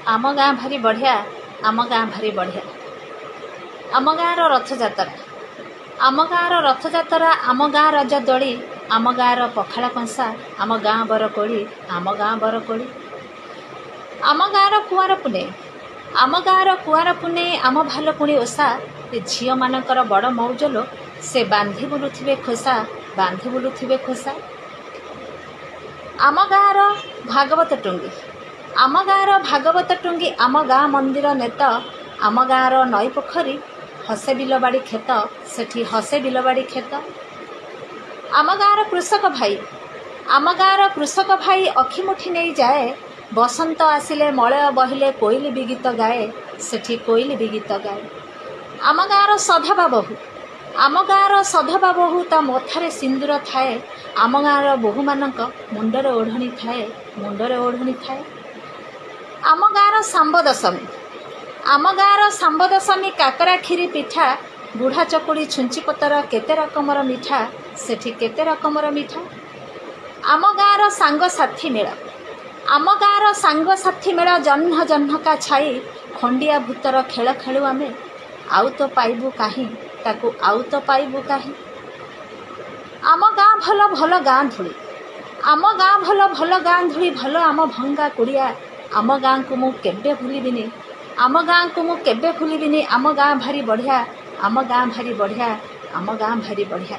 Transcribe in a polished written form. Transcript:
आम गाँ भारी बढ़िया आम गाँ भारी बढ़िया आम गाँर रथयात्रा आम गाँर रथयात्रा आम गाँ रज दोली आम गाँर पखाड़ कंसा आम गाँ बरकोड़ी आम गाँ बरकोड़ी आम गाँर कुआर पुनेई आम गाँर कुआर पुनेई आम भालुकुणी ओषा झील मानकर बड़ मौज लो से बांधी बुलुथिबे खोसा बांधी बुलुथिबे खोसा आम गाँर भागवत टुंगी आम गाँर भागवत टुंगी आम गाँ मंदिर नेत आम गाँर नई पोखरी हसे बिलबाड़ी खेत सेठी हसे बिलबाड़ी खेत आम गाँर कृषक भाई आम गाँर कृषक भाई अखिमुठी नहीं जाए बसंत आसिले मलय बहिले कोइली भी गीत गाए सेठी कोइली भी गीत गाए आम गाँर सधवा बहु आम गाँर सधवा बहु ता मथारे सिंदूर थाए आम गाँर बोहू मानक मुंडरे ओढ़णी थाए मुंडरे ओढ़णी थाए आम गाँर सांब दशमी आम गाँर सांब दशमी काकरा खीरी पिठा बुढ़ा चकुड़ी छुंची पतर केते रकमर मिठा सेठी केते रकमर मिठा आम गाँर सांग साथी मेला आम गाँर सांग साथी मेला जह्न जह्नका छाई खंडिया भूतर खेल खेलु आमे आउ तो पाइबु काहीं ताकू आउ तो पाइबु काहीं आम गाँ भल भल गाँ धूली आम गाँ भल भल गाँ धूली भल आम भंगा कुड़िया आम गाँ को मु केबे भूलिबिनी आम गाँ को मु केबे भूलिबिनी आम गाँ भारी बढ़िया आम गाँ भारी बढ़िया आम गाँ भारी बढ़िया।